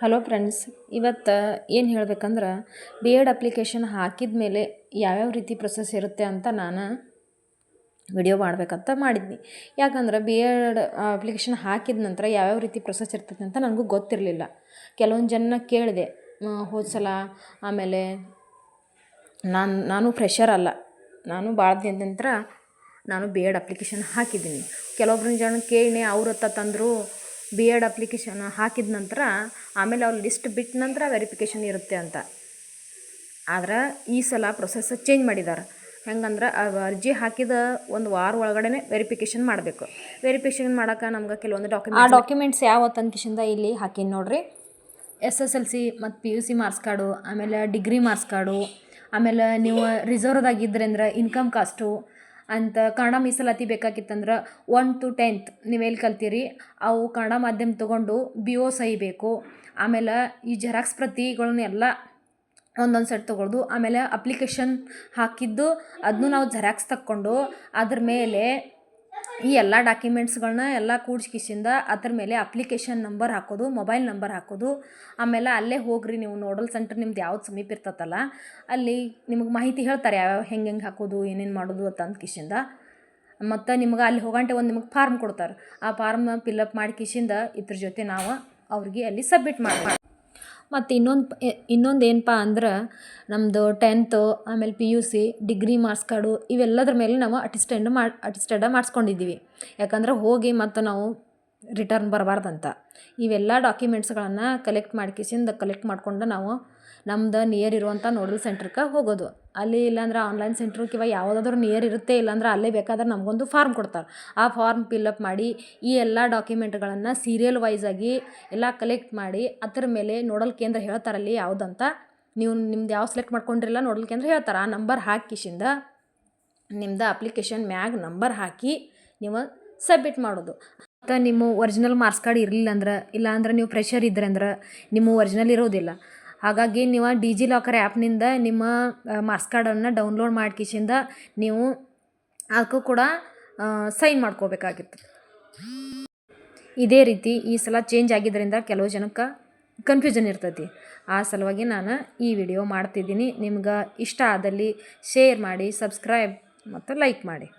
Hello friends, ಇವತ್ತು ಏನು ಹೇಳ್ಬೇಕಂದ್ರೆ ಬಿ ಎಡ್ ಅಪ್ಲಿಕೇಶನ್ ಹಾಕಿದ ಮೇಲೆ ಯಾವ್ಯಾವ ರೀತಿ ಪ್ರೊಸೆಸ್ ಇರುತ್ತೆ ಅಂತ ನಾನು ವಿಡಿಯೋ ಮಾಡಬೇಕಂತ ಮಾಡಿದ್ನಿ. ಯಾಕಂದ್ರೆ ಬಿ ಎಡ್ ಅಪ್ಲಿಕೇಶನ್ ಹಾಕಿದ ನಂತರ ಯಾವ್ಯಾವ ರೀತಿ ಪ್ರೊಸೆಸ್ ಇರ್ತೈತೆ ಅಂತ ನನಗೂ ಗೊತ್ತಿರಲಿಲ್ಲ. ಕೆಲವೊಂದು ಜನ ಕೇಳಿದೆ ಹೋದ ಸಲ. ಆಮೇಲೆ ನಾನು ಫ್ರೆಷರ್ ಅಲ್ಲ, ನಾನು ಭಾಳ ದಿನದ ನಂತರ ನಾನು ಬಿ ಎಡ್ ಅಪ್ಲಿಕೇಶನ್ ಹಾಕಿದ್ದೀನಿ. ಕೆಲವೊಬ್ರು ಜನ ಕೇಳಿ ಅವ್ರ ಹತ್ತ ತಂದರು ಬಿ ಎಡ್ ಅಪ್ಲಿಕೇಶನ್ ಹಾಕಿದ ನಂತರ ಆಮೇಲೆ ಅವ್ರು ಲಿಸ್ಟ್ ಬಿಟ್ಟ ನಂತರ ವೆರಿಫಿಕೇಷನ್ ಇರುತ್ತೆ ಅಂತ. ಆದ್ರೆ ಈ ಸಲ ಪ್ರೊಸೆಸ್ ಚೇಂಜ್ ಮಾಡಿದ್ದಾರೆ. ಹೆಂಗಂದ್ರೆ ಅರ್ಜಿ ಹಾಕಿದ ಒಂದು ವಾರ ಒಳಗಡೆ ವೆರಿಫಿಕೇಷನ್ ಮಾಡಬೇಕು. ವೆರಿಫಿಕೇಷನ್ ಮಾಡೋಕೆ ನಮ್ಗೆ ಕೆಲವೊಂದು ಡಾಕ್ಯುಮೆಂಟ್ಸ್ ಯಾವ ತನಕಿಸಿಂದ ಇಲ್ಲಿ ಹಾಕಿನಿ ನೋಡ್ರಿ. SSLC ಮತ್ತು PUC ಮಾರ್ಕ್ಸ್ ಕಾರ್ಡು, ಆಮೇಲೆ ಡಿಗ್ರಿ ಮಾರ್ಕ್ಸ್ ಕಾರ್ಡು, ಆಮೇಲೆ ನೀವು ರಿಸರ್ವ್ದಾಗಿದ್ದರೆ ಅಂದ್ರೆ ಇನ್ಕಮ್ ಕಾಸ್ಟು ಅಂತ. ಕನ್ನಡ ಮೀಸಲಾತಿ ಬೇಕಾಗಿತ್ತಂದ್ರೆ 1 to 10th ನೀವು ಎಲ್ಲಿ ಕಲ್ತೀರಿ ಅವು ಕನ್ನಡ ಮಾಧ್ಯಮ ತೊಗೊಂಡು BO ಸಹಿ ಬೇಕು. ಆಮೇಲೆ ಈ ಜೆರಾಕ್ಸ್ ಪ್ರತಿಗಳನ್ನ ಎಲ್ಲ ಒಂದೊಂದು ಸೆಟ್ ತೊಗೊಳ್ದು. ಆಮೇಲೆ ಅಪ್ಲಿಕೇಶನ್ ಹಾಕಿದ್ದು ಅದನ್ನು ನಾವು ಜೆರಾಕ್ಸ್ ತಕ್ಕೊಂಡು ಅದ್ರ ಮೇಲೆ ಈ ಎಲ್ಲ ಡಾಕ್ಯುಮೆಂಟ್ಸ್ಗಳನ್ನ ಎಲ್ಲ ಕೂಡ್ಸ್ಕಿಸಿಂದ ಅದ್ರ ಮೇಲೆ ಅಪ್ಲಿಕೇಶನ್ ನಂಬರ್ ಹಾಕೋದು, ಮೊಬೈಲ್ ನಂಬರ್ ಹಾಕೋದು. ಆಮೇಲೆ ಅಲ್ಲೇ ಹೋಗ್ರಿ, ನೀವು ನೋಡಲ್ ಸೆಂಟರ್ ನಿಮ್ದು ಯಾವ್ದು ಸಮೀಪ ಇರ್ತತಲ್ಲ ಅಲ್ಲಿ ನಿಮಗೆ ಮಾಹಿತಿ ಹೇಳ್ತಾರೆ ಯಾವ್ಯಾವ ಹೆಂಗೆ ಹಾಕೋದು, ಏನೇನು ಮಾಡೋದು ಅಂತ ಕಿಸಿಂದ. ಮತ್ತು ನಿಮ್ಗೆ ಅಲ್ಲಿ ಹೋಗಂಟೆ ಒಂದು ನಿಮಗೆ ಫಾರ್ಮ್ ಕೊಡ್ತಾರೆ. ಆ ಫಾರ್ಮ್ ಫಿಲ್ಅಪ್ ಮಾಡಿ ಕಿಸಿಂದ ಇದ್ರ ಜೊತೆ ನಾವು ಅವ್ರಿಗೆ ಅಲ್ಲಿ ಸಬ್ಮಿಟ್ ಮಾಡ್ತೀವಿ. ಮತ್ತು ಇನ್ನೊಂದು ಏನಪ್ಪ ಅಂದ್ರೆ ನಮ್ಮದು 10th, ಆಮೇಲೆ PUC, ಡಿಗ್ರಿ ಮಾರ್ಕ್ಸ್ ಕಾರ್ಡು ಇವೆಲ್ಲದ್ರ ಮೇಲೆ ನಾವು ಅಟಿಸ್ಟೆಡ್ ಮಾಡಿಸ್ಕೊಂಡಿದ್ದೀವಿ. ಯಾಕಂದ್ರೆ ಹೋಗಿ ಮತ್ತು ನಾವು ರಿಟರ್ನ್ ಬರಬಾರ್ದಂತ ಇವೆಲ್ಲ ಡಾಕ್ಯುಮೆಂಟ್ಸ್ಗಳನ್ನು ಕಲೆಕ್ಟ್ ಮಾಡ್ಕೊಂಡು ನಾವು ನಮ್ದು ನಿಯರ್ ಇರುವಂಥ ನೋಡಲ್ ಸೆಂಟ್ರಿಗೆ ಹೋಗೋದು. ಅಲ್ಲಿ ಇಲ್ಲಾಂದ್ರೆ ಆನ್ಲೈನ್ ಸೆಂಟ್ರಿಗೆ ಇವಾಗ ಯಾವುದಾದ್ರೂ ನಿಯರ್ ಇರುತ್ತೆ, ಇಲ್ಲಾಂದ್ರೆ ಅಲ್ಲೇ ಬೇಕಾದ್ರೆ ನಮಗೊಂದು ಫಾರ್ಮ್ ಕೊಡ್ತಾರೆ. ಆ ಫಾರ್ಮ್ ಫಿಲ್ಅಪ್ ಮಾಡಿ ಈ ಎಲ್ಲ ಡಾಕ್ಯುಮೆಂಟ್ಗಳನ್ನು ಸೀರಿಯಲ್ ವೈಸಾಗಿ ಎಲ್ಲ ಕಲೆಕ್ಟ್ ಮಾಡಿ ಅದ್ರ ಮೇಲೆ ನೋಡಲ್ ಕೇಂದ್ರ ಹೇಳ್ತಾರಲ್ಲಿ ಯಾವುದಂತ. ನೀವು ನಿಮ್ದು ಯಾವ ಸೆಲೆಕ್ಟ್ ಮಾಡ್ಕೊಂಡಿರಲ್ಲ ನೋಡಲ್ ಕೇಂದ್ರ ಹೇಳ್ತಾರೆ. ಆ ನಂಬರ್ ಹಾಕಿಸಿಂದ ನಿಮ್ದು ಅಪ್ಲಿಕೇಶನ್ ಮ್ಯಾಗ್ ನಂಬರ್ ಹಾಕಿ ನೀವು ಸಬ್ಮಿಟ್ ಮಾಡೋದು. ಮತ್ತು ನಿಮ್ಮ ಒರಿಜಿನಲ್ ಮಾರ್ಕ್ಸ್ ಕಾರ್ಡ್ ಇರಲಿಲ್ಲ ಅಂದ್ರೆ, ಇಲ್ಲಾಂದ್ರೆ ನೀವು ಫ್ರೆಷರ್ ಇದ್ದರೆ ಅಂದ್ರೆ ನಿಮ್ಮ ಒರಿಜಿನಲ್ ಇರೋದಿಲ್ಲ. ಹಾಗಾಗಿ ನೀವು ಡಿಜಿಲಾಕರ್ ಆ್ಯಪ್ನಿಂದ ನಿಮ್ಮ ಮಾರ್ಕ್ಸ್ ಕಾರ್ಡನ್ನು ಡೌನ್ಲೋಡ್ ಮಾಡ್ಕಿಸಿಂದ ನೀವು ಅದಕ್ಕೂ ಕೂಡ ಸೈನ್ ಮಾಡ್ಕೋಬೇಕಾಗಿತ್ತು. ಇದೇ ರೀತಿ ಈ ಸಲ ಚೇಂಜ್ ಆಗಿದ್ದರಿಂದ ಕೆಲವು ಜನಕ್ಕೆ ಕನ್ಫ್ಯೂಷನ್ ಇರ್ತೈತಿ. ಆ ಸಲುವಾಗಿ ನಾನು ಈ ವಿಡಿಯೋ ಮಾಡ್ತಿದ್ದೀನಿ. ನಿಮ್ಗೆ ಇಷ್ಟ ಆದಲ್ಲಿ ಶೇರ್ ಮಾಡಿ, ಸಬ್ಸ್ಕ್ರೈಬ್ ಮತ್ತು ಲೈಕ್ ಮಾಡಿ.